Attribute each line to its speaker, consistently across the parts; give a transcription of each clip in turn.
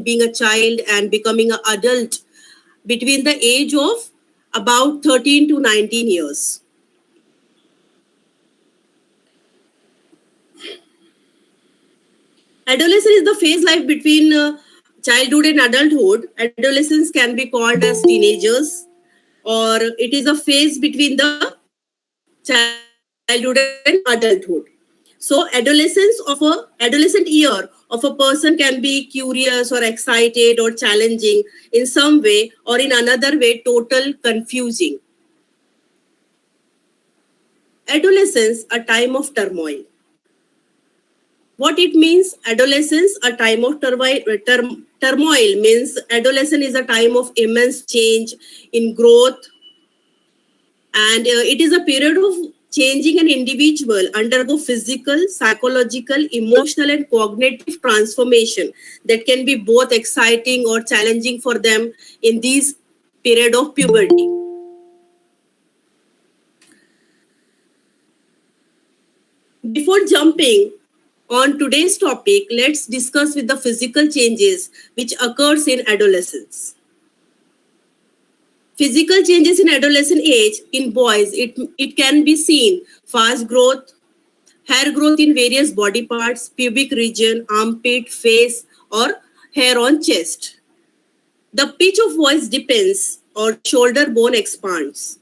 Speaker 1: being a child and becoming an adult between the age of about 13 to 19 years. Adolescence is the phase life between childhood and adulthood. Adolescence can be called as teenagers, or it is a phase between the childhood and adulthood. So adolescent year of a person can be curious or excited or challenging in some way, or in another way total confusing. Adolescence, a time of turmoil. What it means? Adolescence, a time of turmoil means adolescence is a time of immense change in growth, and it is a period of changing an individual undergo physical, psychological, emotional, and cognitive transformation that can be both exciting or challenging for them in this period of puberty. Before jumping on today's topic, let's discuss with the physical changes which occurs in adolescence. Physical changes in adolescent age in boys, it can be seen fast growth, hair growth in various body parts, pubic region, armpit, face, or hair on chest. The pitch of voice depends or shoulder bone expands.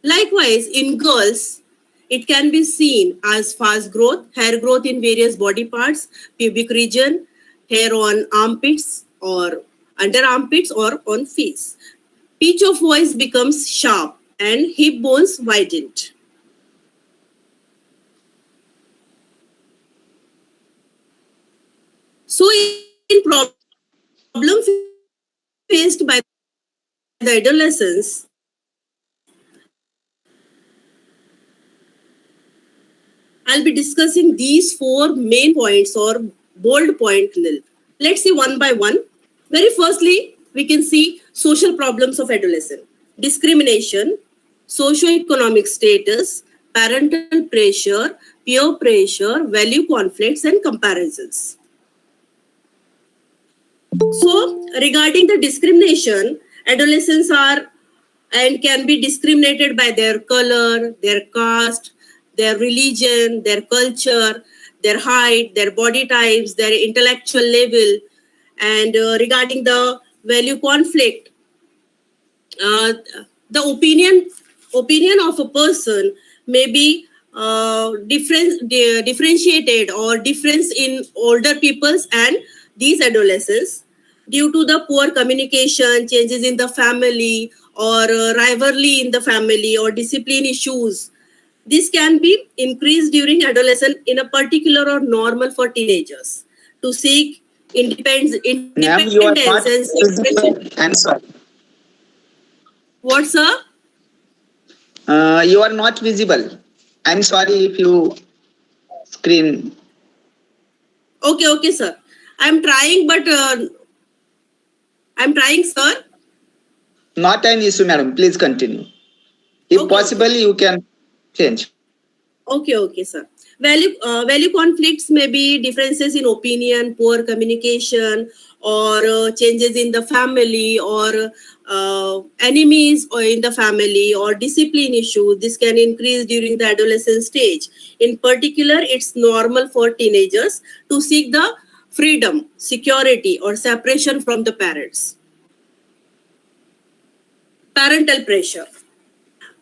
Speaker 1: Likewise, in girls, it can be seen as fast growth, hair growth in various body parts, pubic region, hair on armpits or under armpits or on face. Pitch of voice becomes sharp and hip bones widened. So in problem faced by the adolescents, I'll be discussing these 4 main points or bold points. Let's see one by one. Very firstly, we can see social problems of adolescent. Discrimination, socio-economic status, parental pressure, peer pressure, value conflicts, and comparisons. So, regarding the discrimination, adolescents are and can be discriminated by their color, their caste, their religion, their culture, their height, their body types, their intellectual level. And regarding the value conflict, the opinion of a person may be differentiated or difference in older peoples and these adolescents due to the poor communication, changes in the family, or rivalry in the family, or discipline issues. This can be increased during adolescence in a particular or normal for teenagers to seek independence
Speaker 2: Ma'am, you are not
Speaker 1: and
Speaker 2: visible. I'm sorry.
Speaker 1: What, sir?
Speaker 2: You are not visible. I'm sorry if you screen.
Speaker 1: Okay, sir. I'm trying, sir.
Speaker 2: Not an issue, madam. Please continue. If possible, you can change.
Speaker 1: Okay, sir. Value conflicts may be differences in opinion, poor communication, or changes in the family, or enemies or in the family, or discipline issues. This can increase during the adolescent stage. In particular, it's normal for teenagers to seek the freedom, security, or separation from the parents. Parental pressure.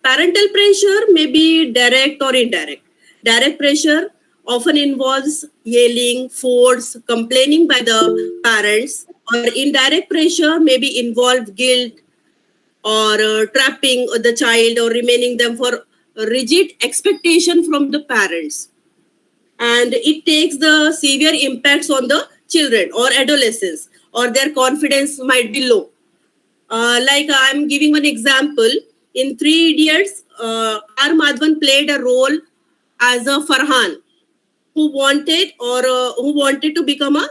Speaker 1: Parental pressure may be direct or indirect. Direct pressure often involves yelling, force, complaining by the parents, or indirect pressure may be involve guilt or trapping the child or remaining them for rigid expectation from the parents. And it takes the severe impacts on the children or adolescents, or their confidence might be low. Like I'm giving one example. In 3 Idiots, R. Madhavan played a role as a Farhan who wanted to become a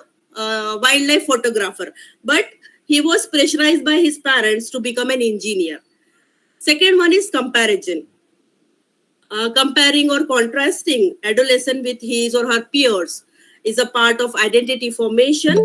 Speaker 1: wildlife photographer, but he was pressurized by his parents to become an engineer. Second one is comparison. Comparing or contrasting adolescent with his or her peers. is a part of identity formation.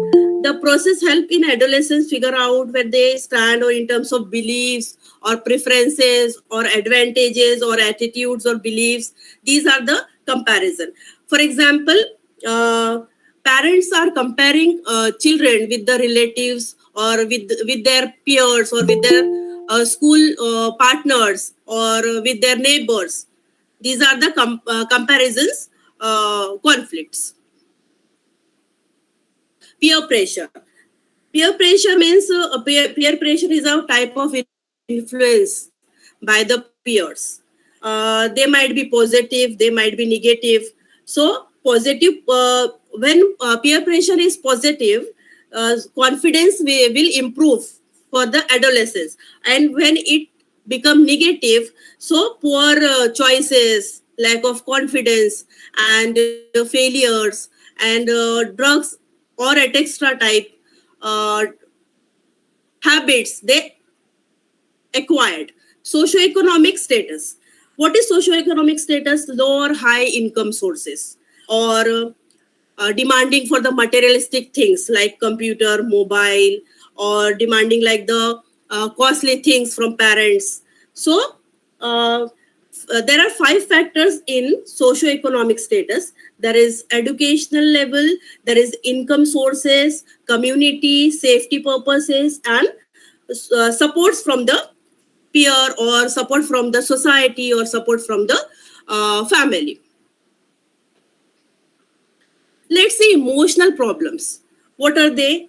Speaker 1: The process help in adolescents figure out where they stand or in terms of beliefs or preferences or advantages or attitudes or beliefs. These are the comparison. For example, parents are comparing children with the relatives or with their peers or with their school partners or with their neighbors. These are the comparisons, conflicts. Peer pressure. Peer pressure means peer pressure is a type of influence by the peers. They might be positive, they might be negative. So positive, when peer pressure is positive, confidence will improve for the adolescents. And when it become negative, so poor choices, lack of confidence, and failures, and drugs or at extra type uh, habits they acquired. Socioeconomic status. What is socioeconomic status? Low or high income sources, or demanding for the materialistic things like computer, mobile, or demanding like the costly things from parents. So there are five factors in socioeconomic status. There is educational level, there is income sources, community, safety purposes, and supports from the peer or support from the society or support from the family. Let's see emotional problems. What are they?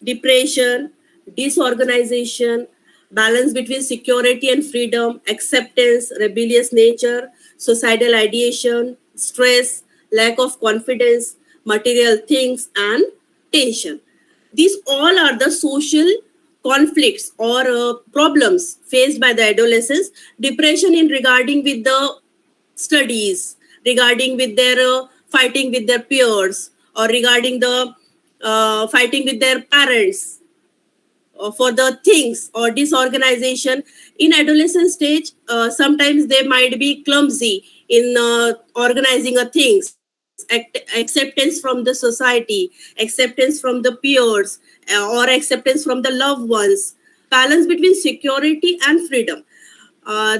Speaker 1: Depression, disorganization, balance between security and freedom, acceptance, rebellious nature, suicidal ideation, stress, lack of confidence, material things, and tension. These all are the social conflicts or problems faced by the adolescents. Depression in regarding with the studies, regarding with their fighting with their peers, or regarding the fighting with their parents for the things, or disorganization in adolescent stage. Sometimes they might be clumsy in organizing a things. Acceptance from the society, acceptance from the peers, or acceptance from the loved ones, balance between security and freedom.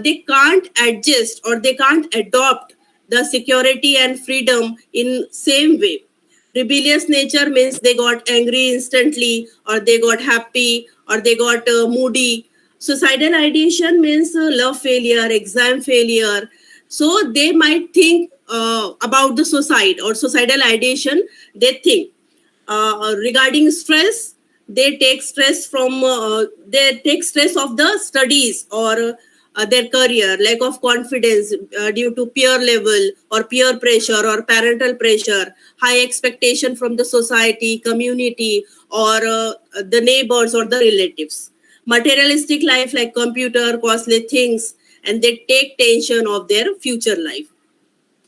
Speaker 1: They can't adjust or they can't adopt the security and freedom in same way. Rebellious nature means they got angry instantly, or they got happy, or they got moody. Suicidal ideation means love failure, exam failure. So they might think about the suicide or suicidal ideation. They think regarding stress, they take stress of the studies or their career, lack of confidence due to peer level or peer pressure or parental pressure, high expectation from the society, community, or the neighbors or the relatives. Materialistic life like computer, costly things, and they take tension of their future life.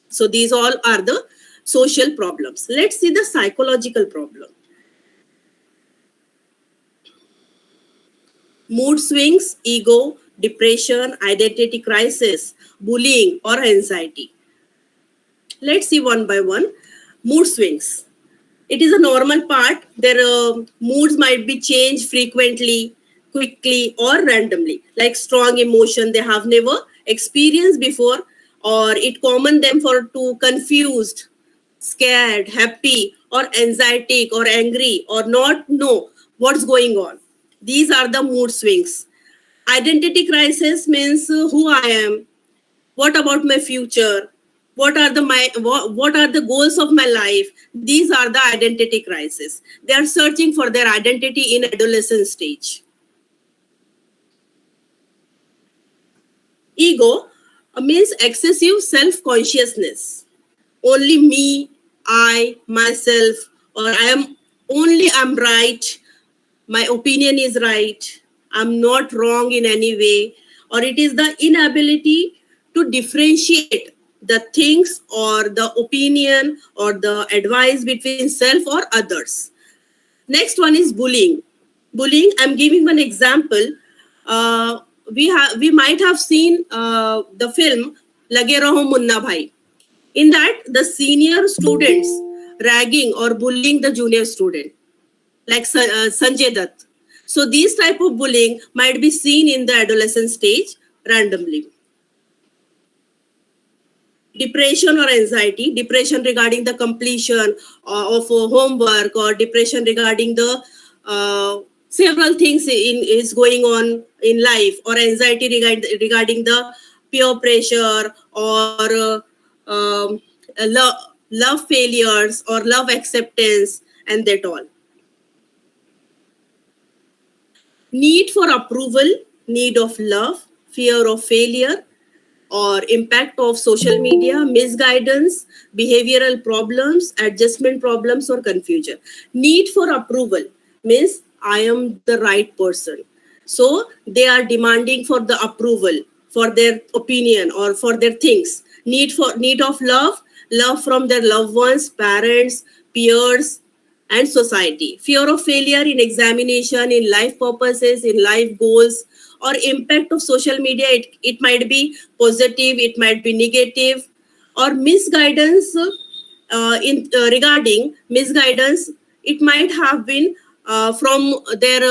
Speaker 1: So these all are the social problems. Let's see the psychological problem. Mood swings, ego, depression, identity crisis, bullying, or anxiety. Let's see one by one. Mood swings. It is a normal part. Their moods might be changed frequently, quickly, or randomly. Like strong emotion they have never experienced before, or it common them for to confused, scared, happy, or anxiety, or angry, or not know what's going on. These are the mood swings. Identity crisis means who I am, what about my future, what are the goals of my life. These are the identity crisis. They are searching for their identity in adolescent stage. Ego means excessive self consciousness. Only me, I, myself, or I'm right, my opinion is right, I'm not wrong in any way, or it is the inability to differentiate the things or the opinion or the advice between self or others. Next one is bullying. Bullying, I'm giving one example. We might have seen the film Lage Raho Munna Bhai. In that, the senior students ragging or bullying the junior student, like Sanjay Dutt. So these type of bullying might be seen in the adolescent stage randomly. Depression or anxiety, depression regarding the completion of homework, or depression regarding the several things is going on in life, or anxiety regarding the peer pressure, or love failures or love acceptance, and that all. Need for approval, need of love, fear of failure, or impact of social media, misguidance, behavioral problems, adjustment problems, or confusion. Need for approval means I am the right person. So they are demanding for the approval for their opinion or for their things. Need of love, love from their loved ones, parents, peers, and society. Fear of failure in examination, in life purposes, in life goals, or impact of social media. It might be positive, it might be negative, or misguidance. In regarding misguidance, it might have been from their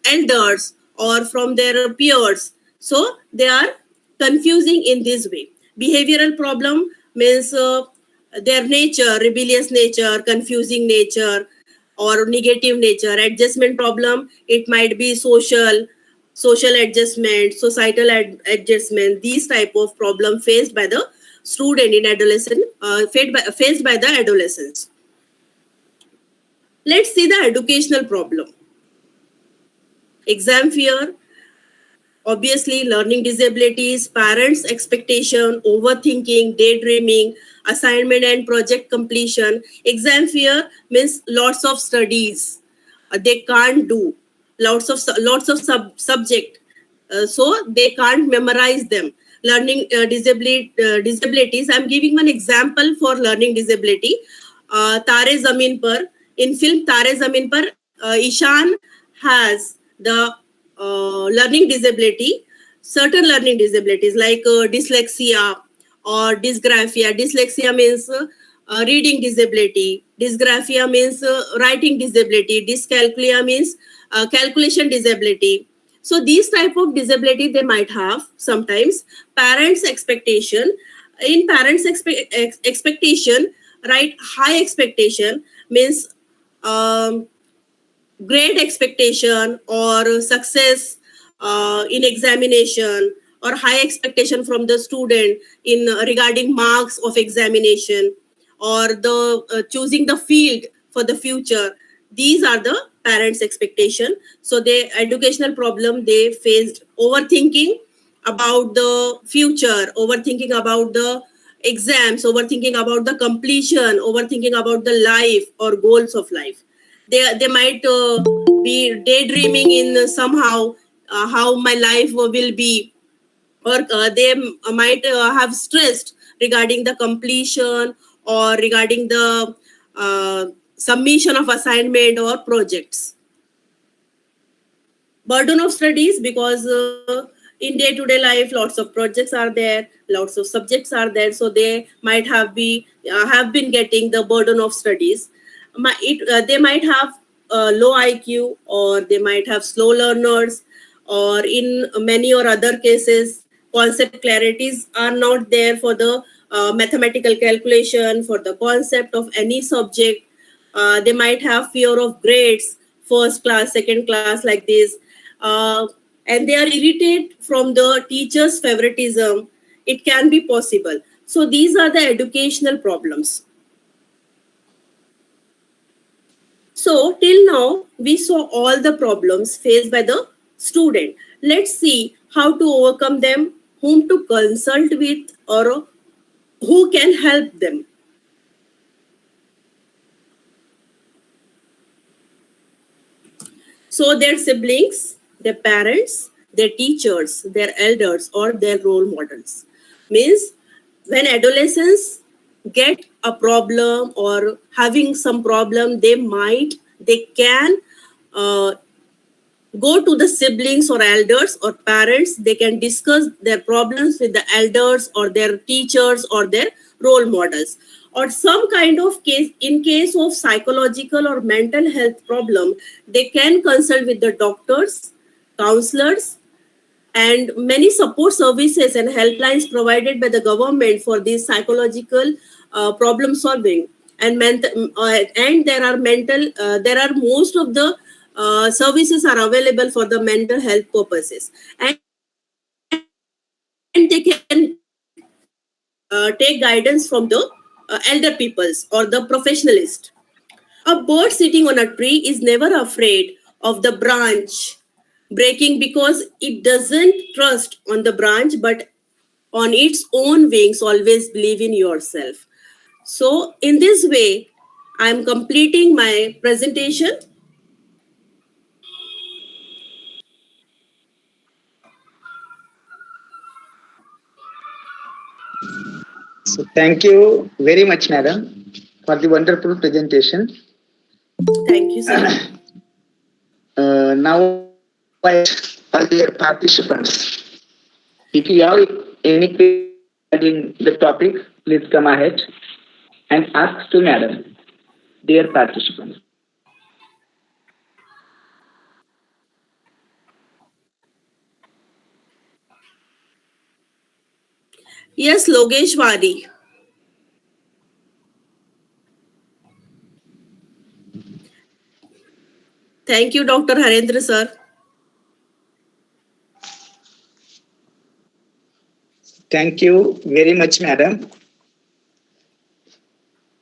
Speaker 1: elders or from their peers. So they are confusing in this way. Behavioral problem means their nature, rebellious nature, confusing nature, or negative nature. Adjustment problem, it might be social adjustment, societal adjustment. These type of problem faced by the student in adolescent, faced by the adolescents. Let's see the educational problem. Exam fear, obviously learning disabilities, parents expectation, overthinking, daydreaming, assignment and project completion. Exam fear means lots of studies they can't do, lots of subject, so they can't memorize them. Learning disabilities, I'm giving one example for learning disability. Tare Zameen Par, in film Tare Zameen Par, Ishan has the learning disability, certain learning disabilities like dyslexia or dysgraphia. Dyslexia means reading disability. Dysgraphia means writing disability. Dyscalculia means calculation disability. So these type of disability they might have sometimes. Parents expectation, in parents expectation, right? High expectation means great expectation or success in examination, or high expectation from the student in regarding marks of examination, or the choosing the field for the future. These are the parents expectation. So the educational problem they faced: overthinking about the future, overthinking about the exams, overthinking about the completion, overthinking about the life or goals of life. They might be daydreaming in somehow how my life will be, or they might have stressed regarding the completion or regarding the submission of assignment or projects. Burden of studies, because in day-to-day life lots of projects are there, lots of subjects are there, so they might have been getting the burden of studies. They might have low IQ, or they might have slow learners, or in many or other cases concept clarities are not there for the mathematical calculation, for the concept of any subject. They might have fear of grades, first class, second class, like this. uh, and they are irritated from the teacher's favoritism. It can be possible. So these are the educational problems. So till now we saw all the problems faced by the student. Let's see how to overcome them, whom to consult with, or who can help them. So their siblings, their parents, their teachers, their elders, or their role models. Means when adolescents get a problem or having some problem, they can uh, go to the siblings or elders or parents. They can discuss their problems with the elders or their teachers or their role models. Or some kind of case, in case of psychological or mental health problem, they can consult with the doctors, counselors, and many support services and helplines provided by the government for this psychological problem solving. And there are there are most of the services are available for the mental health purposes, and they can take guidance from the elder peoples or the professionalist. A bird sitting on a tree is never afraid of the branch breaking because it doesn't trust on the branch but on its own wings. Always believe in yourself. So in this way, I'm completing my presentation.
Speaker 2: So thank you very much, madam, for the wonderful presentation.
Speaker 1: Thank you, sir.
Speaker 2: Now, I all dear participants, if you have any question regarding the topic, please come ahead and ask to madam, dear participants.
Speaker 1: Yes, Logeshwari. Thank you, Dr. Harendra, sir.
Speaker 2: Thank you very much, madam.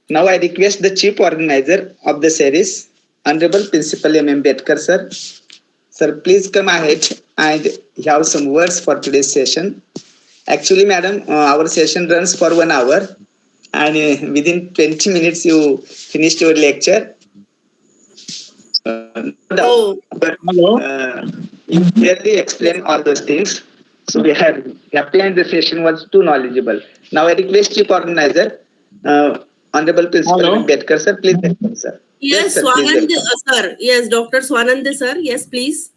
Speaker 2: Now I request the chief organizer of the series, Honorable Principal M. Ambedkar, sir. Sir, please come ahead and have some words for today's session. Actually, madam, our session runs for 1 hour, and within 20 minutes you finished your lecture.
Speaker 1: Oh,
Speaker 2: But you clearly explain all those things. So we are happy, and the session was too knowledgeable. Now I request chief organizer, Honorable Principal
Speaker 3: Hello.
Speaker 2: Ambedkar, sir, please welcome, sir.
Speaker 1: yes,
Speaker 2: sir, please
Speaker 1: Swanand,
Speaker 2: welcome.
Speaker 1: sir. Yes, Dr. Swanand, sir. Yes, please.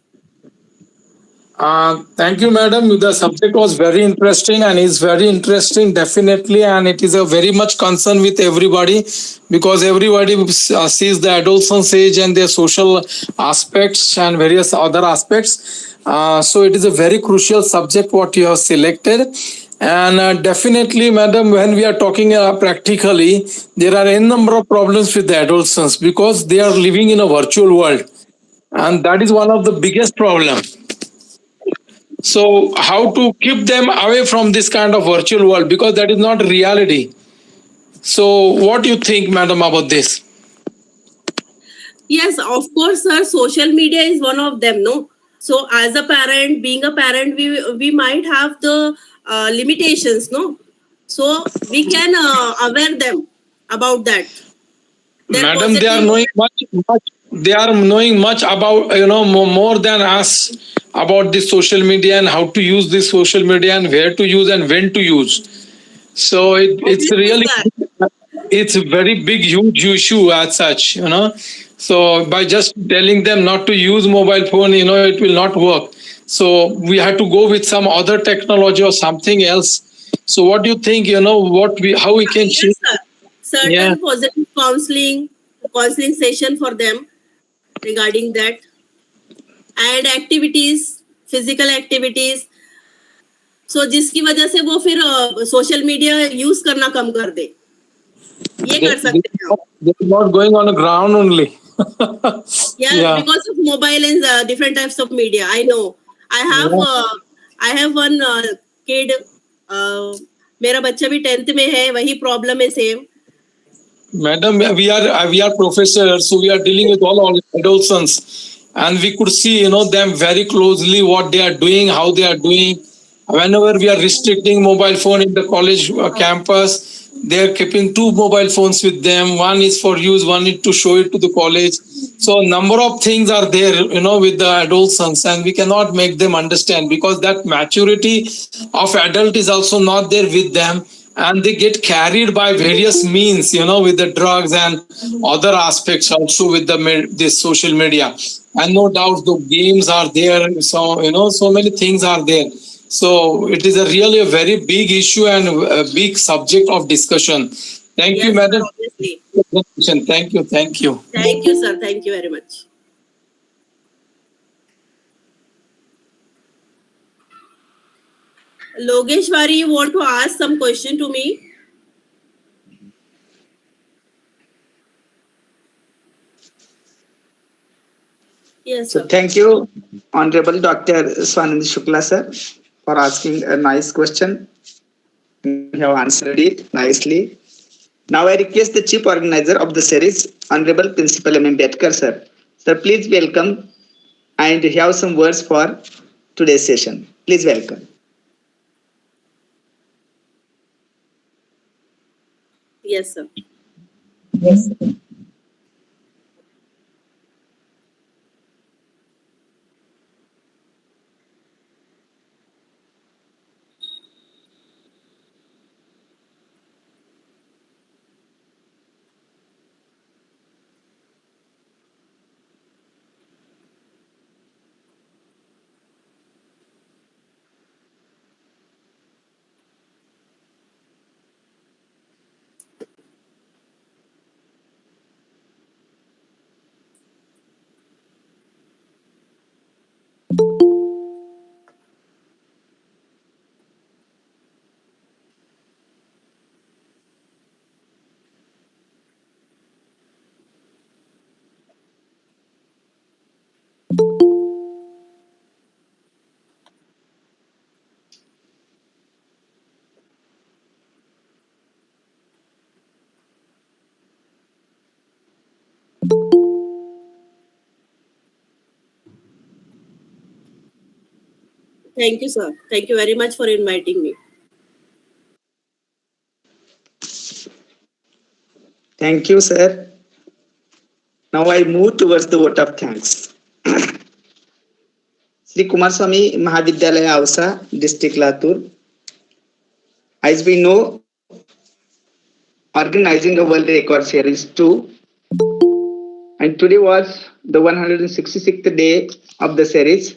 Speaker 3: Thank you, madam. The subject was very interesting and is very interesting, definitely. And it is a very much concern with everybody because everybody sees the adolescence age and their social aspects and various other aspects. So it is a very crucial subject what you have selected. And definitely, madam, when we are talking practically, there are a number of problems with the adolescents because they are living in a virtual world. And that is one of the biggest problems. So, how to keep them away from this kind of virtual world because that is not reality. So, what do you think, madam, about this?
Speaker 1: Yes, of course, sir. Social media is one of them, no? So, as a parent, being a parent, we might have the limitations, no? So, we can aware them about that. Their
Speaker 3: Madam, they are
Speaker 1: positive.
Speaker 3: knowing much. They are knowing much about more than us about this social media and how to use this social media and where to use and when to use. So it's
Speaker 1: Obviously,
Speaker 3: really
Speaker 1: sir.
Speaker 3: it's a very big huge issue as such. So by just telling them not to use mobile phone, it will not work. So we had to go with some other technology or something else. So what do you think? What we how we can
Speaker 1: Yes,
Speaker 3: change?
Speaker 1: sir.
Speaker 3: Yeah,
Speaker 1: Certain positive counseling session for them regarding that, and activities, physical activities. सो जिसकी वजह से वो फिर social media use करना कम कर दे, ये कर सकते हैं आप.
Speaker 3: they're not going on the ground only.
Speaker 1: Yeah,
Speaker 3: Yeah.
Speaker 1: because of mobile and different types of media. I know. I have one kid. मेरा बच्चा भी 10th में है, वही प्रॉब्लम है same.
Speaker 3: Madam, we are professors, so we are dealing with all adolescents, and we could see them very closely what they are doing, how they are doing. Whenever we are restricting mobile phone in the college campus, they are keeping two mobile phones with them. One is for use, one is to show it to the college. So number of things are there, with the adolescents, and we cannot make them understand because that maturity of adult is also not there with them, and they get carried by various means with the drugs and other aspects also with this social media. and no doubt the games are there. So so many things are there. So it is a really a very big issue and a big subject of discussion. Thank you,
Speaker 1: Yes, sir,
Speaker 3: madam.
Speaker 1: obviously.
Speaker 3: Thank you. Thank you.
Speaker 1: Thank you, sir. Thank you very much. Logeshwari, you want to ask some question to me? Yes,
Speaker 2: So
Speaker 1: sir.
Speaker 2: thank you, Honorable Dr. Swanand Shukla sir, for asking a nice question. You have answered it nicely. Now I request the chief organizer of the series, Honorable Principal M. Ambedkar sir. Sir, please welcome and have some words for today's session. Please welcome.
Speaker 1: Yes, sir. Thank you, sir. Thank you very much for inviting me.
Speaker 2: Thank you, sir. Now I move towards the vote of thanks. Shri Kumarswami Mahavidyalaya Ausa, District Latur. As we know, organizing a world record series 2, and today was the 166th day of the series,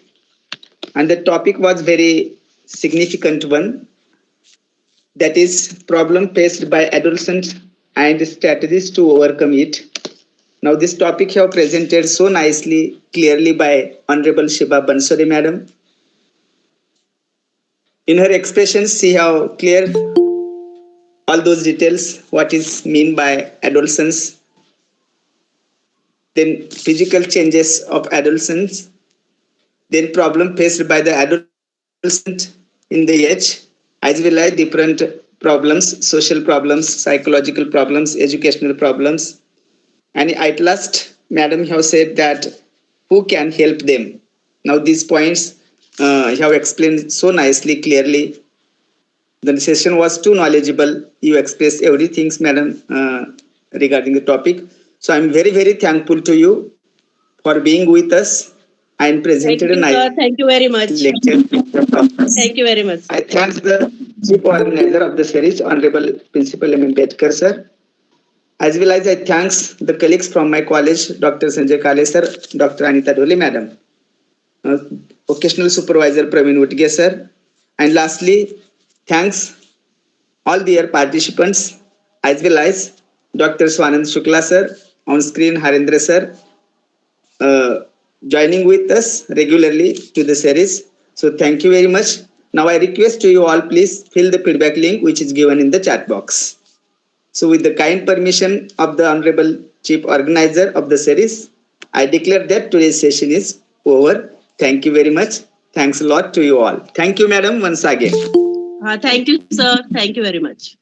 Speaker 2: and the topic was very significant one, that is problem faced by adolescents and strategies to overcome it. Now this topic have presented so nicely, clearly by Honorable Sheeba Bansode Madam. In her expressions, she have cleared all those details, what is mean by adolescence, then physical changes of adolescence, then problem faced by the adolescent in the age, as well as different problems, social problems, psychological problems, educational problems. And at last, Madam have said that who can help them. Now these points have explained so nicely, clearly. The session was too knowledgeable. You expressed everything, Madam, regarding the topic. So I'm very, very thankful to you for being with us and
Speaker 1: Thank
Speaker 2: presented a
Speaker 1: you,
Speaker 2: nice
Speaker 1: sir. Thank you very much.
Speaker 2: lecture.
Speaker 1: Thank you very much.
Speaker 2: I thank the chief organizer of the series, Honorable Principal M. Ambedkar sir, as well as I thanks the colleagues from my college, Dr. Sanjay Kale sir, Dr. Anita Dole madam, uh, Vocational Supervisor Praveen Utge sir, and lastly, thanks all dear participants as well as Dr. Swanand Shukla sir, on screen Harendra sir, uh, joining with us regularly to the series. So thank you very much. Now I request to you all, please fill the feedback link which is given in the chat box. So with the kind permission of the Honorable Chief Organizer of the series, I declare that today's session is over. Thank you very much. Thanks a lot to you all. Thank you, madam, once again.
Speaker 1: Thank you, sir. Thank you very much.